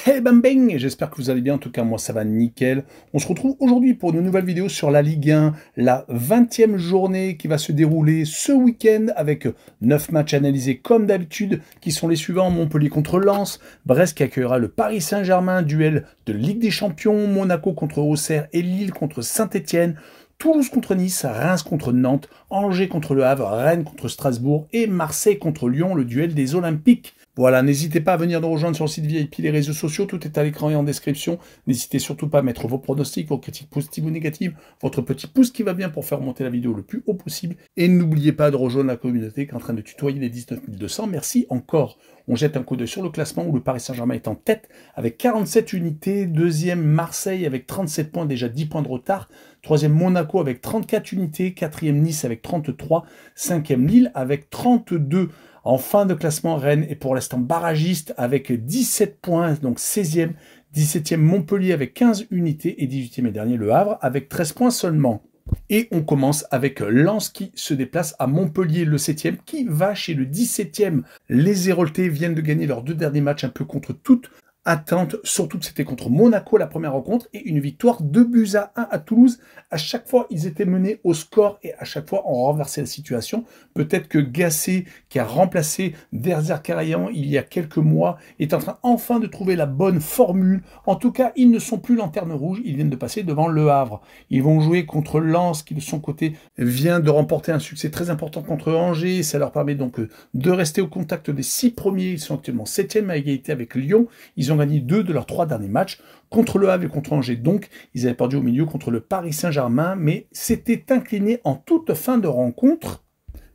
Hey bam bang, j'espère que vous allez bien, en tout cas moi ça va nickel. On se retrouve aujourd'hui pour une nouvelle vidéo sur la Ligue 1, la 20e journée qui va se dérouler ce week-end avec 9 matchs analysés comme d'habitude, qui sont les suivants: Montpellier contre Lens, Brest qui accueillera le Paris Saint-Germain, duel de Ligue des Champions, Monaco contre Auxerre et Lille contre Saint-Etienne, Toulouse contre Nice, Reims contre Nantes, Angers contre Le Havre, Rennes contre Strasbourg et Marseille contre Lyon, le duel des Olympiques. Voilà, n'hésitez pas à venir nous rejoindre sur le site VIP, les réseaux sociaux, tout est à l'écran et en description. N'hésitez surtout pas à mettre vos pronostics, vos critiques positives ou négatives, votre petit pouce qui va bien pour faire monter la vidéo le plus haut possible. Et n'oubliez pas de rejoindre la communauté qui est en train de tutoyer les 19 200. Merci encore. On jette un coup d'œil sur le classement où le Paris Saint-Germain est en tête avec 47 unités, deuxième Marseille avec 37 points, déjà 10 points de retard, troisième Monaco avec 34 unités, quatrième Nice avec 33, cinquième Lille avec 32. En fin de classement, Rennes est pour l'instant barragiste avec 17 points, donc 16e, 17e Montpellier avec 15 unités et 18e et dernier Le Havre avec 13 points seulement. Et on commence avec Lens qui se déplace à Montpellier, le 7e, qui va chez le 17e. Les Héroltais viennent de gagner leurs deux derniers matchs un peu contre toute attente, surtout que c'était contre Monaco la première rencontre, et une victoire 2-1 à Toulouse. À chaque fois, ils étaient menés au score et à chaque fois, on renversait la situation. Peut-être que Gasset, qui a remplacé Derzakarian il y a quelques mois, est en train enfin de trouver la bonne formule. En tout cas, ils ne sont plus lanterne rouge, ils viennent de passer devant Le Havre. Ils vont jouer contre Lens, qui de son côté vient de remporter un succès très important contre Angers. Ça leur permet donc de rester au contact des 6 premiers. Ils sont actuellement 7e à égalité avec Lyon. Ils ont gagné 2 de leurs 3 derniers matchs, contre Le Havre et contre Angers. Donc, ils avaient perdu au milieu contre le Paris Saint-Germain, mais s'étaient inclinés en toute fin de rencontre.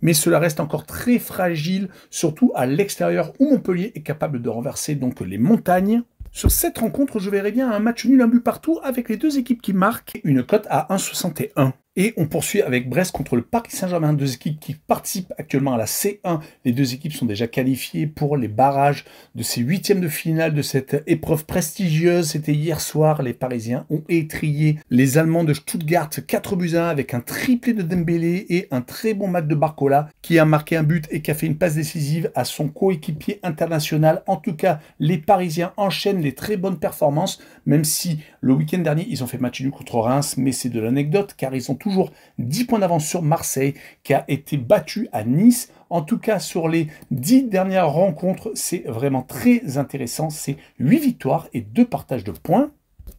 Mais cela reste encore très fragile, surtout à l'extérieur où Montpellier est capable de renverser donc les montagnes. Sur cette rencontre, je verrais bien un match nul, un but partout, avec les deux équipes qui marquent, une cote à 1,61. Et on poursuit avec Brest contre le Paris Saint-Germain, deux équipes qui participent actuellement à la C1. Les deux équipes sont déjà qualifiées pour les barrages de ces huitièmes de finale de cette épreuve prestigieuse. C'était hier soir, les Parisiens ont étrillé les Allemands de Stuttgart 4-1 avec un triplé de Dembélé et un très bon match de Barcola qui a marqué un but et qui a fait une passe décisive à son coéquipier international. En tout cas, les Parisiens enchaînent les très bonnes performances, même si le week-end dernier, ils ont fait match nul contre Reims, mais c'est de l'anecdote car ils ont toujours 10 points d'avance sur Marseille qui a été battu à Nice. En tout cas, sur les 10 dernières rencontres, c'est vraiment très intéressant. C'est 8 victoires et 2 partages de points.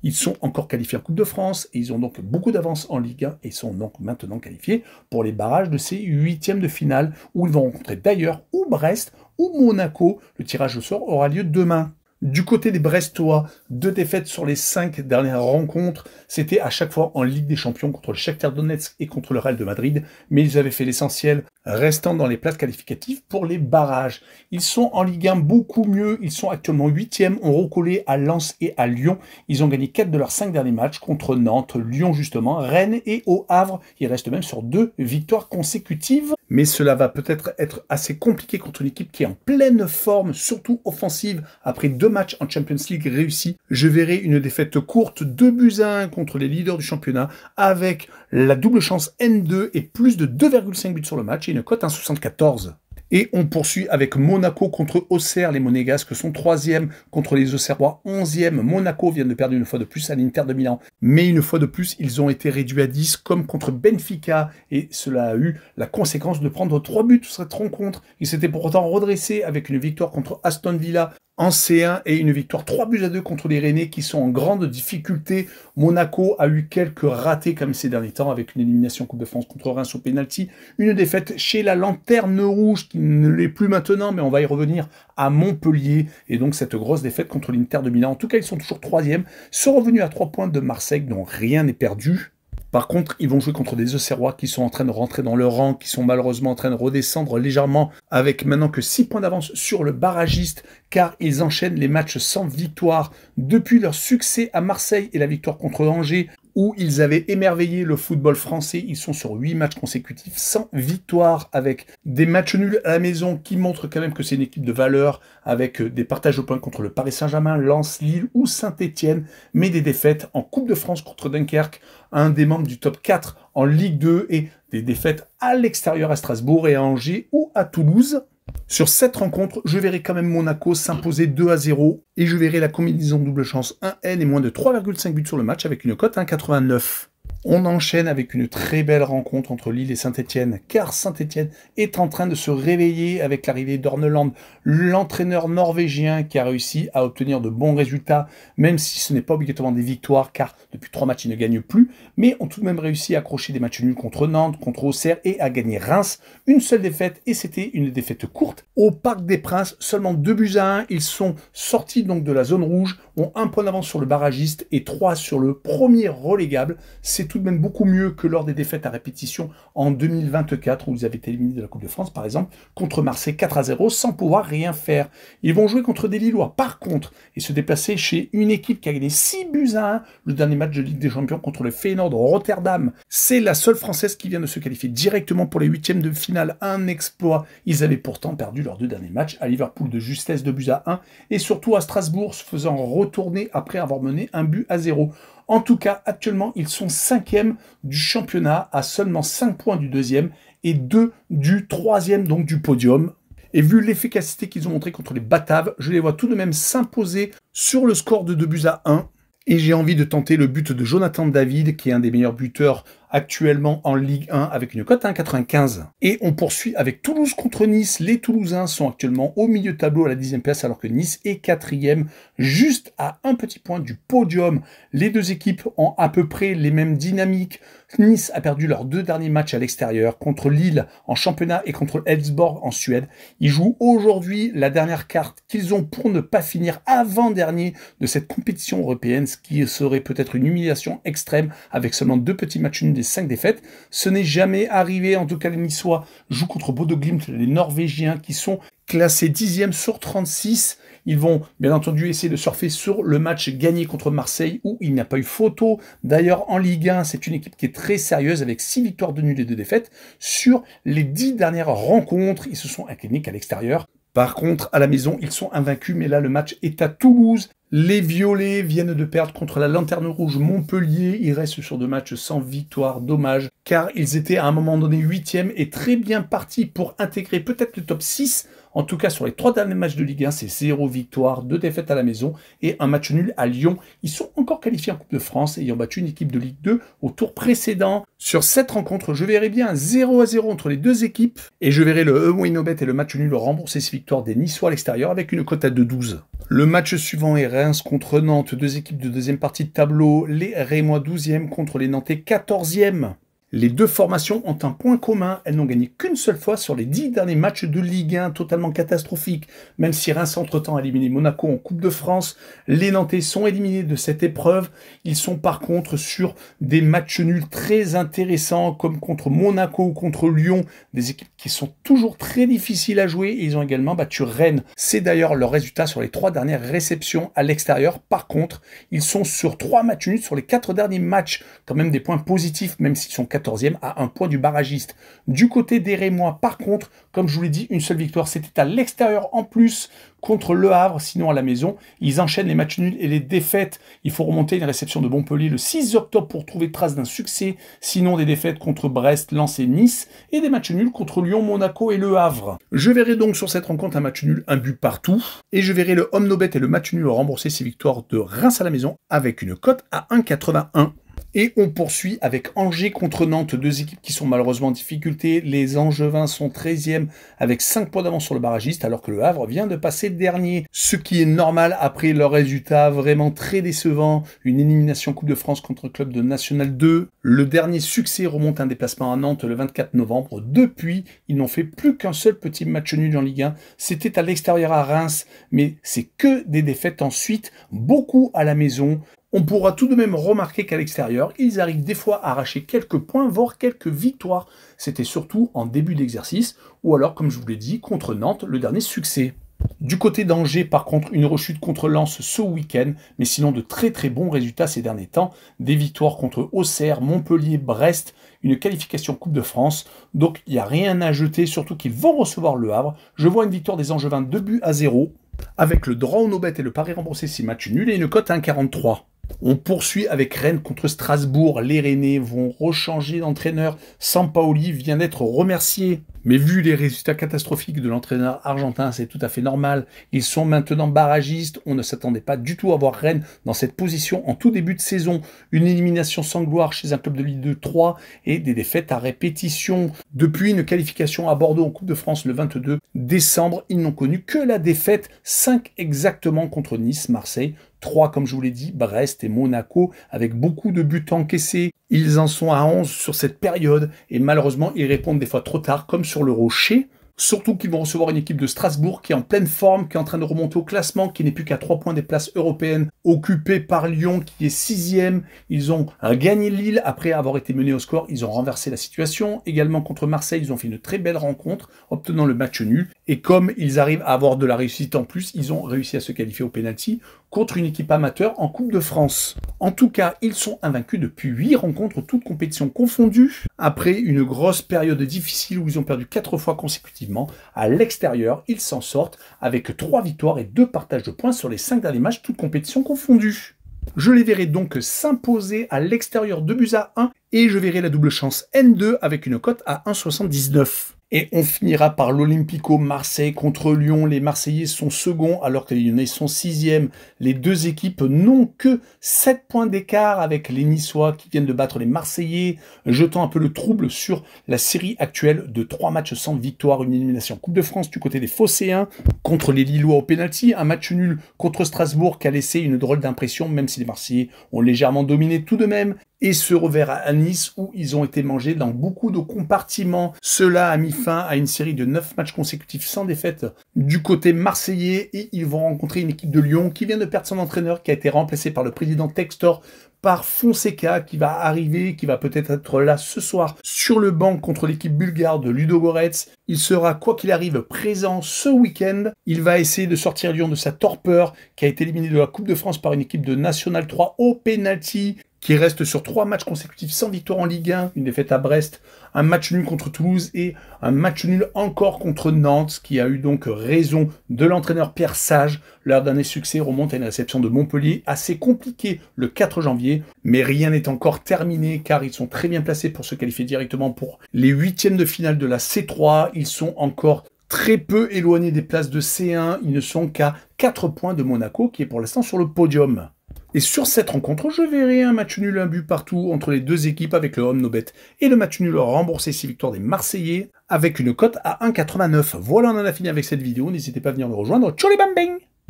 Ils sont encore qualifiés en Coupe de France et ils ont donc beaucoup d'avance en Ligue 1 et sont donc maintenant qualifiés pour les barrages de ces huitièmes de finale où ils vont rencontrer d'ailleurs ou Brest ou Monaco. Le tirage au sort aura lieu demain. Du côté des Brestois, 2 défaites sur les 5 dernières rencontres. C'était à chaque fois en Ligue des Champions contre le Shakhtar Donetsk et contre le Real de Madrid. Mais ils avaient fait l'essentiel, restant dans les places qualificatives pour les barrages. Ils sont en Ligue 1 beaucoup mieux. Ils sont actuellement 8e, ont recollé à Lens et à Lyon. Ils ont gagné 4 de leurs 5 derniers matchs contre Nantes, Lyon justement, Rennes et au Havre. Ils restent même sur 2 victoires consécutives. Mais cela va peut-être être assez compliqué contre une équipe qui est en pleine forme, surtout offensive, après 2 matchs en Champions League réussis. Je verrai une défaite courte, 2-1 contre les leaders du championnat, avec la double chance N2 et plus de 2,5 buts sur le match et une cote 1,74. Et on poursuit avec Monaco contre Auxerre. Les Monégasques sont 3e contre les Auxerrois 11e. Monaco vient de perdre une fois de plus à l'Inter de Milan. Mais une fois de plus, ils ont été réduits à 10 comme contre Benfica. Et cela a eu la conséquence de prendre 3 buts sur cette rencontre. Ils s'étaient pourtant redressés avec une victoire contre Aston Villa en C1 et une victoire 3-2 contre les Rennais qui sont en grande difficulté. Monaco a eu quelques ratés comme ces derniers temps avec une élimination Coupe de France contre Reims au pénalty, une défaite chez la Lanterne Rouge qui ne l'est plus maintenant, mais on va y revenir à Montpellier et donc cette grosse défaite contre l'Inter de Milan. En tout cas, ils sont toujours 3e, sont revenus à 3 points de Marseille, dont rien n'est perdu. Par contre, ils vont jouer contre des Auxerrois qui sont en train de rentrer dans le rang, qui sont malheureusement en train de redescendre légèrement, avec maintenant que 6 points d'avance sur le barragiste, car ils enchaînent les matchs sans victoire depuis leur succès à Marseille et la victoire contre Angers, où ils avaient émerveillé le football français. Ils sont sur 8 matchs consécutifs sans victoire, avec des matchs nuls à la maison qui montrent quand même que c'est une équipe de valeur, avec des partages de points contre le Paris Saint-Germain, Lens, Lille ou Saint-Etienne, mais des défaites en Coupe de France contre Dunkerque, un des membres du top 4 en Ligue 2, et des défaites à l'extérieur à Strasbourg et à Angers ou à Toulouse. Sur cette rencontre, je verrai quand même Monaco s'imposer 2-0 et je verrai la combinaison double chance 1N et moins de 3,5 buts sur le match avec une cote à 1,89. On enchaîne avec une très belle rencontre entre Lille et Saint-Etienne, car Saint-Etienne est en train de se réveiller avec l'arrivée d'Orneland, l'entraîneur norvégien qui a réussi à obtenir de bons résultats, même si ce n'est pas obligatoirement des victoires, car depuis 3 matchs, il ne gagne plus, mais ont tout de même réussi à accrocher des matchs nuls contre Nantes, contre Auxerre et à gagner Reims. Une seule défaite, et c'était une défaite courte. Au Parc des Princes, seulement 2-1, ils sont sortis donc de la zone rouge, ont 1 point d'avance sur le barragiste et 3 sur le premier relégable. C'est tout de même beaucoup mieux que lors des défaites à répétition en 2024 où ils avaient été éliminés de la Coupe de France par exemple contre Marseille 4-0 sans pouvoir rien faire. Ils vont jouer contre des Lillois par contre et se déplacer chez une équipe qui a gagné 6-1 le dernier match de Ligue des Champions contre le Feyenoord Rotterdam. C'est la seule française qui vient de se qualifier directement pour les huitièmes de finale, un exploit. Ils avaient pourtant perdu leurs 2 derniers matchs à Liverpool de justesse 2-1 et surtout à Strasbourg se faisant retourner après avoir mené 1-0. En tout cas, actuellement, ils sont 5e du championnat à seulement 5 points du 2e et 2 du 3e, donc du podium. Et vu l'efficacité qu'ils ont montré contre les Bataves, je les vois tout de même s'imposer sur le score de 2-1. Et j'ai envie de tenter le but de Jonathan David, qui est un des meilleurs buteurs actuellement en Ligue 1 avec une cote à 1,95. Et on poursuit avec Toulouse contre Nice. Les Toulousains sont actuellement au milieu de tableau à la 10e place alors que Nice est 4e, juste à un petit point du podium. Les deux équipes ont à peu près les mêmes dynamiques. Nice a perdu leurs 2 derniers matchs à l'extérieur contre Lille en championnat et contre Elfsborg en Suède. Ils jouent aujourd'hui la dernière carte qu'ils ont pour ne pas finir avant-dernier de cette compétition européenne, ce qui serait peut-être une humiliation extrême avec seulement 2 petits matchs nuls des 5 défaites. Ce n'est jamais arrivé, en tout cas les Niçois jouent contre Bodo Glimt, les Norvégiens qui sont classés 10e sur 36. Ils vont bien entendu essayer de surfer sur le match gagné contre Marseille où il n'y a pas eu photo. D'ailleurs en Ligue 1, c'est une équipe qui est très sérieuse avec 6 victoires de nul et 2 défaites. Sur les 10 dernières rencontres, ils se sont inclinés qu'à l'extérieur. Par contre, à la maison, ils sont invaincus, mais là, le match est à Toulouse. Les Violets viennent de perdre contre la Lanterne Rouge Montpellier. Ils restent sur 2 matchs sans victoire. Dommage, car ils étaient à un moment donné 8e et très bien partis pour intégrer peut-être le top 6. En tout cas, sur les 3 derniers matchs de Ligue 1, c'est 0 victoire, 2 défaites à la maison et un match nul à Lyon. Ils sont encore qualifiés en Coupe de France, ayant battu une équipe de Ligue 2 au tour précédent. Sur cette rencontre, je verrai bien un 0-0 entre les 2 équipes et je verrai le Winobet et le match nul rembourser ces victoires des Niçois à l'extérieur avec une cote à 2,12. Le match suivant est Reims contre Nantes, 2 équipes de deuxième partie de tableau, les Rémois 12e contre les Nantais 14e. Les 2 formations ont un point commun, elles n'ont gagné qu'une seule fois sur les 10 derniers matchs de Ligue 1, totalement catastrophique. Même si Reims entre-temps a éliminé Monaco en Coupe de France, les Nantais sont éliminés de cette épreuve. Ils sont par contre sur des matchs nuls très intéressants, comme contre Monaco ou contre Lyon, des équipes qui sont toujours très difficiles à jouer, et ils ont également battu Rennes. C'est d'ailleurs leur résultat sur les 3 dernières réceptions à l'extérieur. Par contre, ils sont sur 3 matchs nuls sur les 4 derniers matchs, quand même des points positifs, même s'ils sont 14e à 1 point du barragiste. Du côté des Rémois, par contre, comme je vous l'ai dit, une seule victoire, c'était à l'extérieur en plus contre Le Havre, sinon à la maison. Ils enchaînent les matchs nuls et les défaites. Il faut remonter une réception de Montpellier le 6 octobre pour trouver trace d'un succès, sinon des défaites contre Brest, Lens et Nice, et des matchs nuls contre Lyon, Monaco et Le Havre. Je verrai donc sur cette rencontre un match nul, un but partout, et je verrai le Omnobet et le match nul rembourser ses victoires de Reims à la maison avec une cote à 1,81. Et on poursuit avec Angers contre Nantes, 2 équipes qui sont malheureusement en difficulté. Les Angevins sont 13e avec 5 points d'avance sur le barragiste, alors que le Havre vient de passer dernier. Ce qui est normal après leur résultat vraiment très décevant. Une élimination Coupe de France contre le club de National 2. Le dernier succès remonte à un déplacement à Nantes le 24 novembre. Depuis, ils n'ont fait plus qu'un seul petit match nul en Ligue 1. C'était à l'extérieur à Reims, mais c'est que des défaites ensuite, beaucoup à la maison. On pourra tout de même remarquer qu'à l'extérieur, ils arrivent des fois à arracher quelques points, voire quelques victoires. C'était surtout en début d'exercice, ou alors, comme je vous l'ai dit, contre Nantes, le dernier succès. Du côté d'Angers, par contre, une rechute contre Lens ce week-end, mais sinon de très très bons résultats ces derniers temps. Des victoires contre Auxerre, Montpellier, Brest, une qualification Coupe de France. Donc il n'y a rien à jeter, surtout qu'ils vont recevoir le Havre. Je vois une victoire des Angevins 2-0, avec le droit au no-bet et le pari remboursé 6 matchs nuls et une cote à 1,43. On poursuit avec Rennes contre Strasbourg. Les Rennais vont rechanger d'entraîneur. Sampaoli vient d'être remercié Mais vu les résultats catastrophiques de l'entraîneur argentin, c'est tout à fait normal. Ils sont maintenant barragistes. On ne s'attendait pas du tout à voir Rennes dans cette position en tout début de saison. Une élimination sans gloire chez un club de Ligue 2 3 et des défaites à répétition. Depuis une qualification à Bordeaux en Coupe de France le 22 décembre, ils n'ont connu que la défaite, 5 exactement contre Nice, Marseille, 3 comme je vous l'ai dit, Brest et Monaco, avec beaucoup de buts encaissés. Ils en sont à 11 sur cette période et malheureusement ils répondent des fois trop tard comme sur le Rocher. Surtout qu'ils vont recevoir une équipe de Strasbourg qui est en pleine forme, qui est en train de remonter au classement, qui n'est plus qu'à 3 points des places européennes, occupée par Lyon qui est 6e. Ils ont gagné Lille après avoir été menés au score. Ils ont renversé la situation. Également contre Marseille, ils ont fait une très belle rencontre, obtenant le match nul. Et comme ils arrivent à avoir de la réussite en plus, ils ont réussi à se qualifier au pénalty contre une équipe amateur en Coupe de France. En tout cas, ils sont invaincus depuis 8 rencontres, toutes compétitions confondues, après une grosse période difficile où ils ont perdu 4 fois consécutivement. À l'extérieur, ils s'en sortent avec 3 victoires et 2 partages de points sur les 5 derniers matchs, toutes compétitions confondues. Je les verrai donc s'imposer à l'extérieur 2-1 et je verrai la double chance N2 avec une cote à 1,79. Et on finira par l'Olympico Marseille contre Lyon. Les Marseillais sont seconds alors que les Lyonnais sont 6e. Les deux équipes n'ont que 7 points d'écart avec les Niçois qui viennent de battre les Marseillais, jetant un peu le trouble sur la série actuelle de 3 matchs sans victoire, une élimination Coupe de France du côté des Phocéens contre les Lillois au pénalty, un match nul contre Strasbourg qui a laissé une drôle d'impression même si les Marseillais ont légèrement dominé tout de même. Et ce revers à Nice où ils ont été mangés dans beaucoup de compartiments. Cela a mis fin à une série de 9 matchs consécutifs sans défaite du côté marseillais et ils vont rencontrer une équipe de Lyon qui vient de perdre son entraîneur qui a été remplacé par le président Textor par Fonseca qui va arriver, qui va peut-être être là ce soir sur le banc contre l'équipe bulgare de Ludogorets. Il sera, quoi qu'il arrive, présent ce week-end. Il va essayer de sortir Lyon de sa torpeur qui a été éliminé de la Coupe de France par une équipe de National 3 au penalty, qui reste sur 3 matchs consécutifs sans victoire en Ligue 1, une défaite à Brest, un match nul contre Toulouse et un match nul encore contre Nantes, qui a eu donc raison de l'entraîneur Pierre Sage. Leur dernier succès remonte à une réception de Montpellier assez compliquée le 4 janvier, mais rien n'est encore terminé car ils sont très bien placés pour se qualifier directement pour les 8e de finale de la C3. Ils sont encore très peu éloignés des places de C1, ils ne sont qu'à 4 points de Monaco qui est pour l'instant sur le podium. Et sur cette rencontre, je verrai un match nul, un but partout entre les deux équipes avec le home no bet et le match nul remboursé 6 victoires des Marseillais avec une cote à 1,89. Voilà, on en a fini avec cette vidéo. N'hésitez pas à venir me rejoindre. Ciao les bang bang!